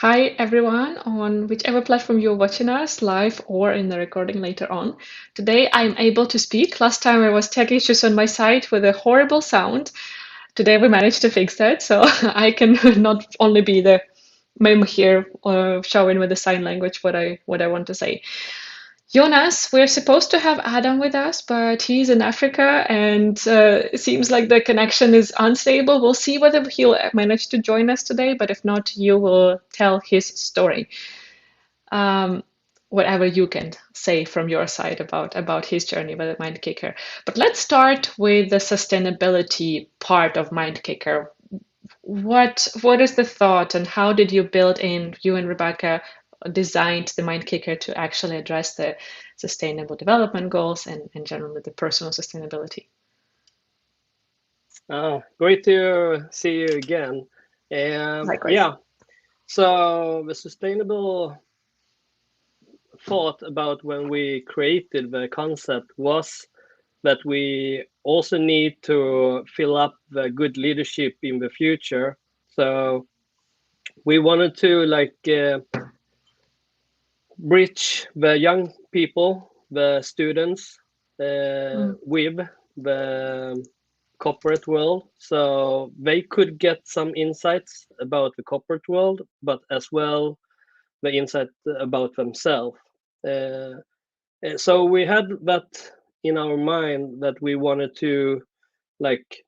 Hi, everyone, on whichever platform you're watching us, live or in the recording later on. Today I'm able to speak. Last time I was tech issues on my side with a horrible sound. Today we managed to fix that, so I can not only be the meme here showing with the sign language what I want to say. Jonas, we're supposed to have Adam with us, but he's in Africa and it seems like the connection is unstable. We'll see whether he'll manage to join us today, but if not, you will tell his story. Um, Whatever you can say from your side about his journey with the Mindkicker. But let's start with the sustainability part of Mindkicker. What is the thought and how did you build in, you and Rebecca designed the Mindkicker to actually address the sustainable development goals and generally the personal sustainability? Great to see you again. Likewise. Yeah, so the sustainable thought about when we created the concept was that we also need to fill up the good leadership in the future. So we wanted to bridge the young people, the students, Mm, with the corporate world, so they could get some insights about the corporate world, but as well the insight about themselves. Uh, so we had that in our mind that we wanted to like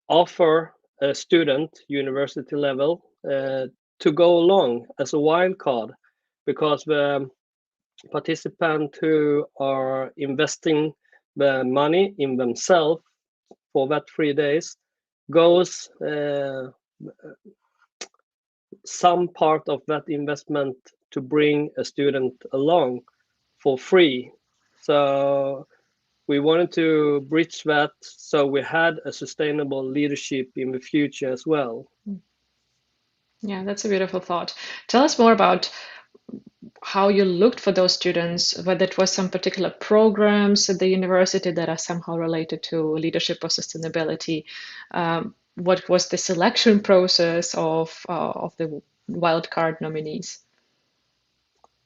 offer a student university level to go along as a wild card, because the participant who are investing the money in themselves for that 3 days goes some part of that investment to bring a student along for free. So we wanted to bridge that so we had a sustainable leadership in the future as well. mm. Yeah, that's a beautiful thought. Tell us more about how you looked for those students, whether it was some particular programs at the university that are somehow related to leadership or sustainability. What was the selection process of the wildcard nominees?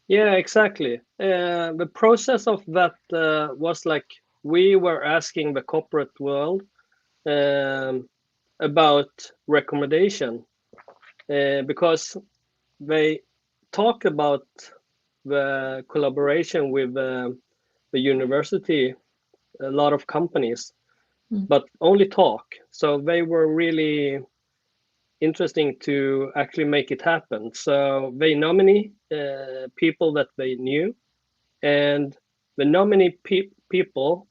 Yeah, exactly. The process of that was like we were asking the corporate world um, about recommendation, because they talk about the collaboration with the university, a lot of companies, Mm, but only talk. So they were really interesting to actually make it happen. So they nominate people that they knew, and the nominee people,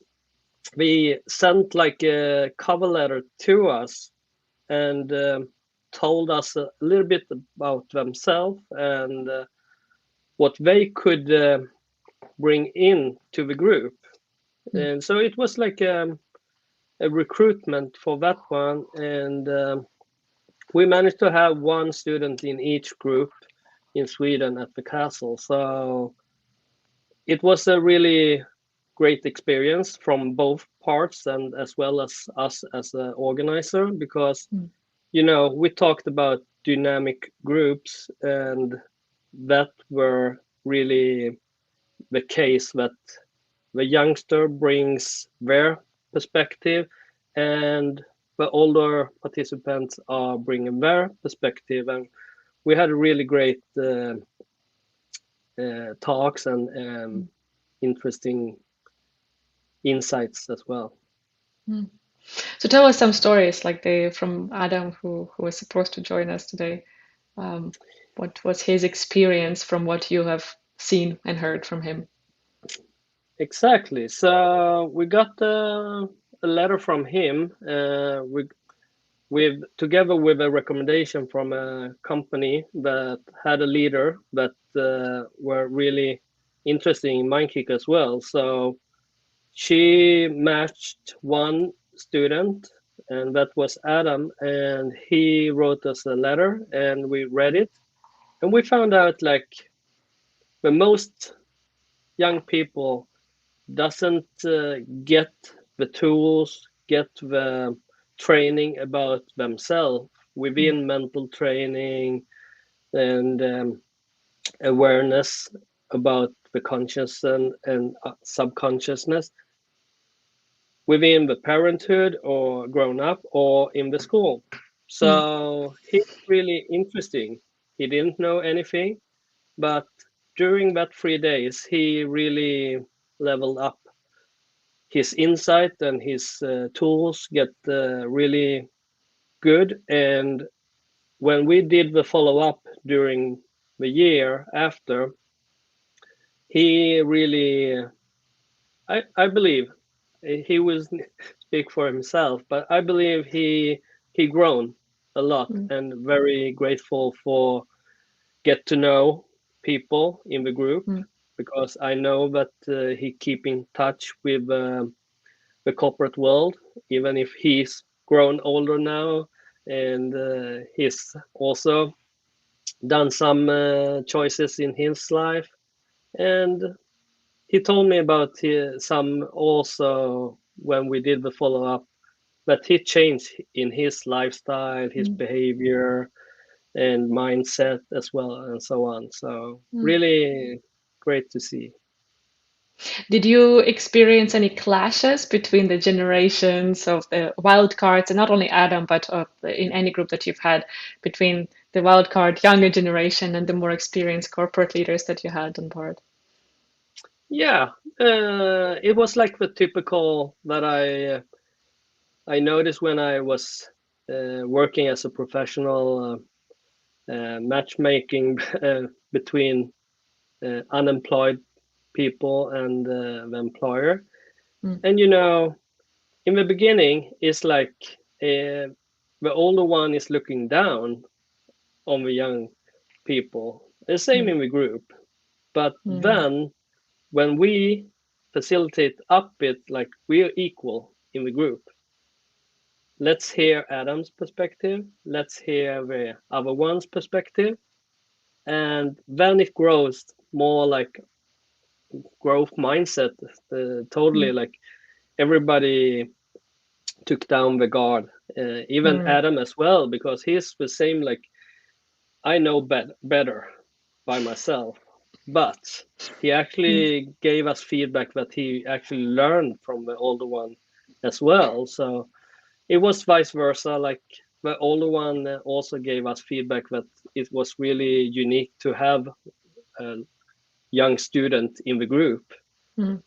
they sent like a cover letter to us and told us a little bit about themselves and what they could bring in to the group. mm, And so it was like a recruitment for that one. And we managed to have one student in each group in Sweden at the castle. So it was a really great experience from both parts and as well as us as an organizer, because mm, we talked about dynamic groups, and that were really the case that the youngster brings their perspective and the older participants are bringing their perspective, and we had really great talks and mm, interesting insights as well. mm. So tell us some stories, like the from Adam, who was supposed to join us today. Um, what was his experience from what you have seen and heard from him? Exactly. So we got a letter from him. With together with a recommendation from a company that had a leader that were really interested in Mindkick as well. So she matched one student, and that was Adam, and he wrote us a letter, and we read it, and we found out like the most young people doesn't get the tools, get the training about themselves Mm, within mental training, and awareness about the conscious and subconsciousness within the parenthood or grown up or in the school. Mm, So he's really interesting. He didn't know anything, but during that 3 days, he really leveled up his insight, and his tools get really good. And when we did the follow up during the year after, he really, I believe, he will speak for himself, but I believe he grown a lot, mm, and very grateful for get to know people in the group, mm, because I know that he keep in touch with the corporate world, even if he's grown older now, and he's also done some choices in his life. And he told me about some also when we did the follow up, that he changed in his lifestyle, his mm, behavior, and mindset as well, and so on. So mm. really great to see. Did you experience any clashes between the generations of the wildcards, and not only Adam, but in any group that you've had, between the wildcard younger generation and the more experienced corporate leaders that you had on board? Yeah, it was like the typical that I noticed when I was working as a professional matchmaking between unemployed people and the employer. Mm, And in the beginning, it's like the older one is looking down on the young people. The same mm, in the group. But mm, then when we facilitate up it, like we are equal in the group, let's hear Adam's perspective, let's hear the other one's perspective, and then it grows more like growth mindset. Totally mm, like everybody took down the guard, even mm, Adam as well, because he's the same. Like I know better by myself, but he mm, actually gave us feedback that he actually learned from the older one as well. So it was vice versa. Like the older one also gave us feedback that it was really unique to have a young student in the group. mm,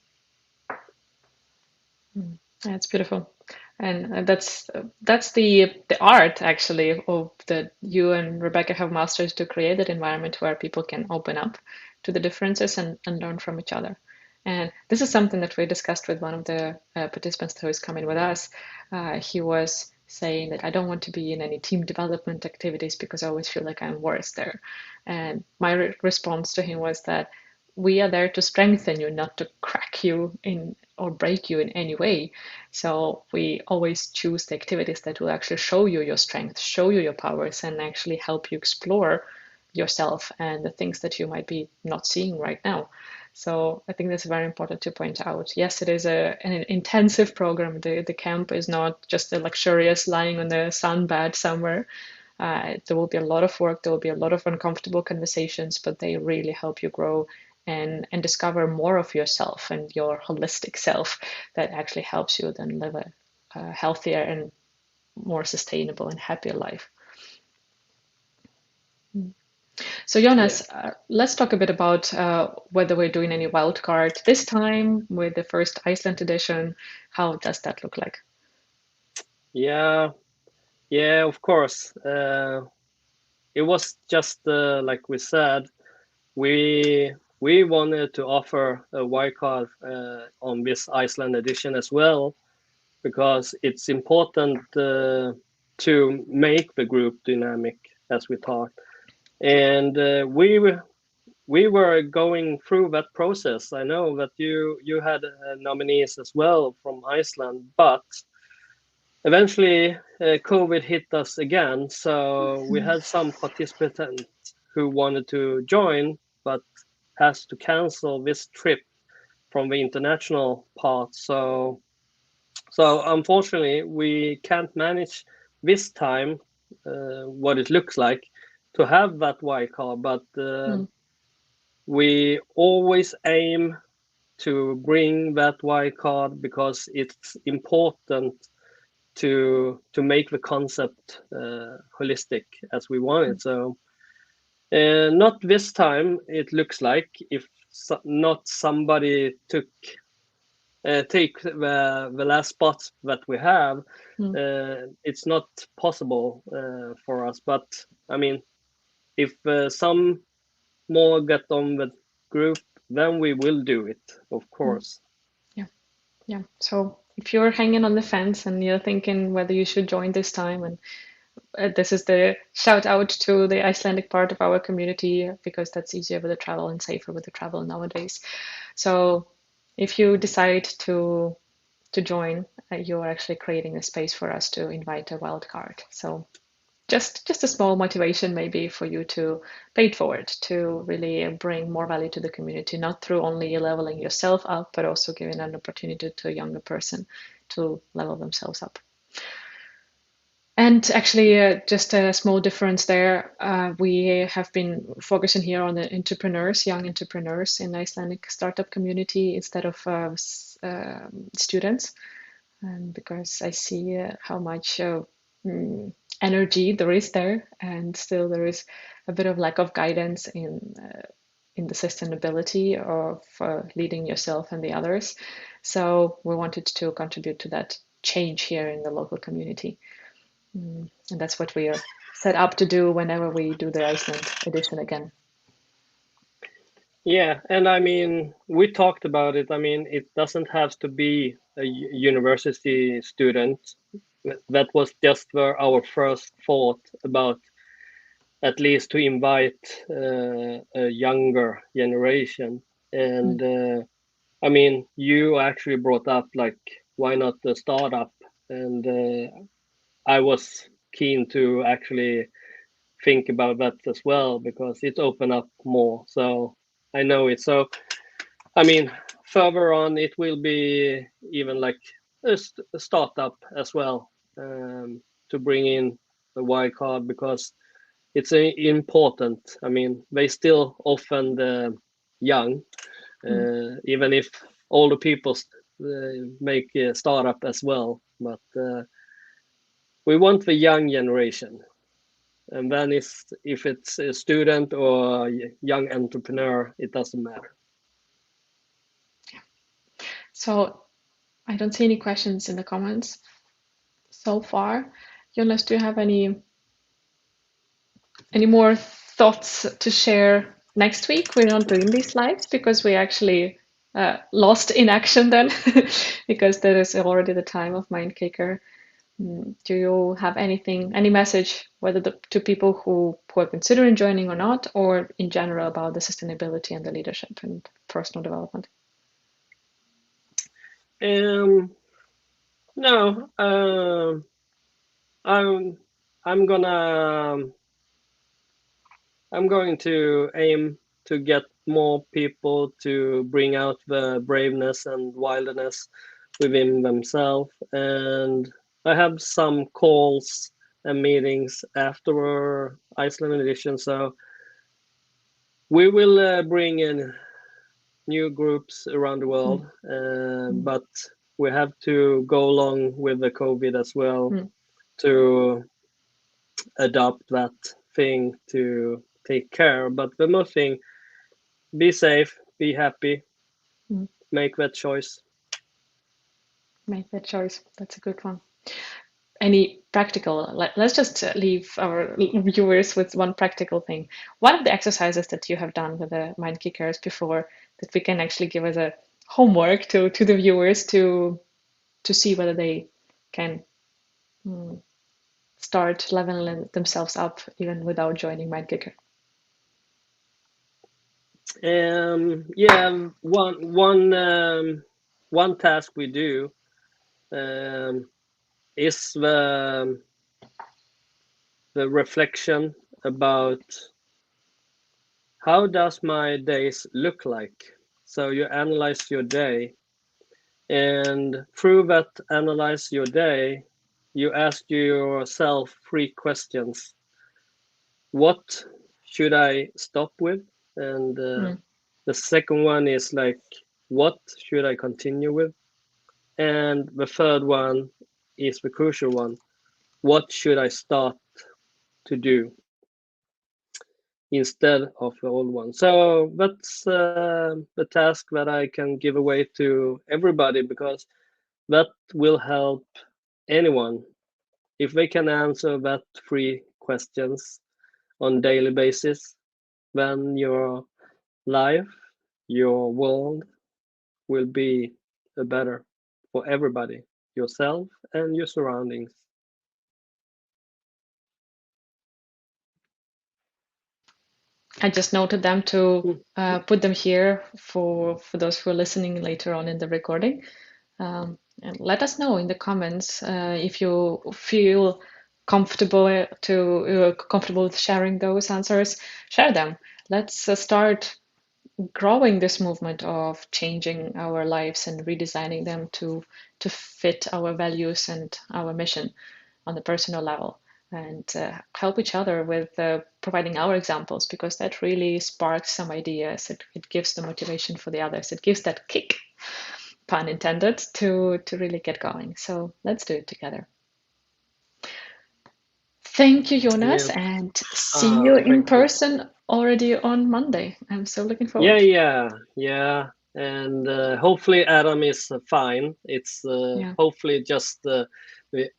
mm. That's beautiful. And that's the art actually of that you and Rebecca have mastered, to create that environment where people can open up to the differences and learn from each other. And this is something that we discussed with one of the participants who is coming with us. He was saying that I don't want to be in any team development activities because I always feel like I'm worse there. And my response to him was that we are there to strengthen you, not to crack you in or break you in any way. So we always choose the activities that will actually show you your strengths, show you your powers, and actually help you explore yourself and the things that you might be not seeing right now. So I think that's very important to point out. Yes, it is an intensive program. The camp is not just a luxurious lying on the sunbed somewhere. There will be a lot of work, there will be a lot of uncomfortable conversations, but they really help you grow and discover more of yourself and your holistic self that actually helps you then live a healthier and more sustainable and happier life. So, Yeah. Jonas, let's talk a bit about whether we're doing any wildcard this time with the first Iceland edition. How does that look like? Yeah, yeah, of course. It was just like we said, we wanted to offer a wildcard on this Iceland edition as well, because it's important to make the group dynamic, as we talked. And we were going through that process. I know that you had nominees as well from Iceland, but eventually COVID hit us again. So we had some participants who wanted to join, but has to cancel this trip from the international part. So unfortunately, we can't manage this time what it looks like. to have that wild card, but Mm, we always aim to bring that wild card because it's important to make the concept holistic as we want mm, it. So not this time. It looks like if not somebody take the last spot that we have, mm, it's not possible for us. But I mean, if some more get on the group, then we will do it, of mm. course. Yeah, yeah. So if you're hanging on the fence and you're thinking whether you should join this time, and this is the shout out to the Icelandic part of our community because that's easier with the travel and safer with the travel nowadays. So if you decide to join, you're actually creating a space for us to invite a wild card. So just a small motivation maybe for you to pay it forward to really bring more value to the community, not through only leveling yourself up, but also giving an opportunity to a younger person to level themselves up. And actually, just a small difference there. We have been focusing here on the entrepreneurs, young entrepreneurs in the Icelandic startup community instead of students, because I see how much mm, energy there is there, and still there is a bit of lack of guidance in the sustainability of leading yourself and the others. So we wanted to contribute to that change here in the local community. And that's what we are set up to do whenever we do the Iceland edition again. Yeah, and I mean, we talked about it. I mean, it doesn't have to be a university student. That was just our first thought about at least to invite a younger generation. Mm, And I mean, you actually brought up like, why not the startup? And I was keen to actually think about that as well because it opened up more. So I know it. So I mean, further on, it will be even like a startup as well to bring in the wild card because it's important. I mean, they still often the young, mm, even if older people make a startup as well. But we want the young generation. And then if it's a student or a young entrepreneur, it doesn't matter. So I don't see any questions in the comments so far. Jonas, do you have any more thoughts to share next week? We're not doing these lives because we actually lost in action then, because that is already the time of Mindkicker. Do you have any message, whether to people who are considering joining or not, or in general about the sustainability and the leadership and personal development? Um, no, I'm I'm gonna I'm going to aim to get more people to bring out the braveness and wildness within themselves, and I have some calls and meetings after our Iceland edition, so we will bring in new groups around the Mm, world, mm, but we have to go along with the COVID as well mm, to adopt that thing to take care. But the most thing, be safe, be happy, mm. make that choice. Make that choice. That's a good one. Any practical, let's just leave our viewers with one practical thing. One of the exercises that you have done with the mind kickers before that we can actually give as a homework to the viewers to see whether they can mm, start leveling themselves up even without joining Mindkicker. Yeah, one task we do um, is the reflection about how does my days look like. So you analyze your day, and through that analyze your day, you ask yourself three questions. what should I stop with? And mm. the second one is like, what should I continue with? And the third one is the crucial one. What should I start to do instead of the old one? So that's the task that I can give away to everybody, because that will help anyone if they can answer that three questions on daily basis. Then your life, your world will be better for everybody, yourself and your surroundings. I just noted them to Mm. put them here for those who are listening later on in the recording. And let us know in the comments if you feel comfortable with sharing those answers. Share them. Let's start growing this movement of changing our lives and redesigning them to fit our values and our mission on the personal level, and help each other with providing our examples, because that really sparks some ideas. It gives the motivation for the others. It gives that kick, pun intended, to really get going. So let's do it together. Thank you, Jonas, Yes. and see you in Thank you. person already on Monday. I'm so looking Yeah, forward. yeah, yeah. And hopefully Adam is fine. It's Yeah. hopefully just the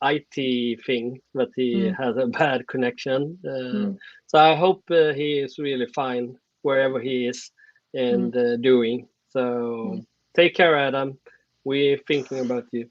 IT thing that he Mm, has a bad connection. mm, So I hope he is really fine wherever he is mm, and doing. mm. So take care, Adam. We're thinking about you.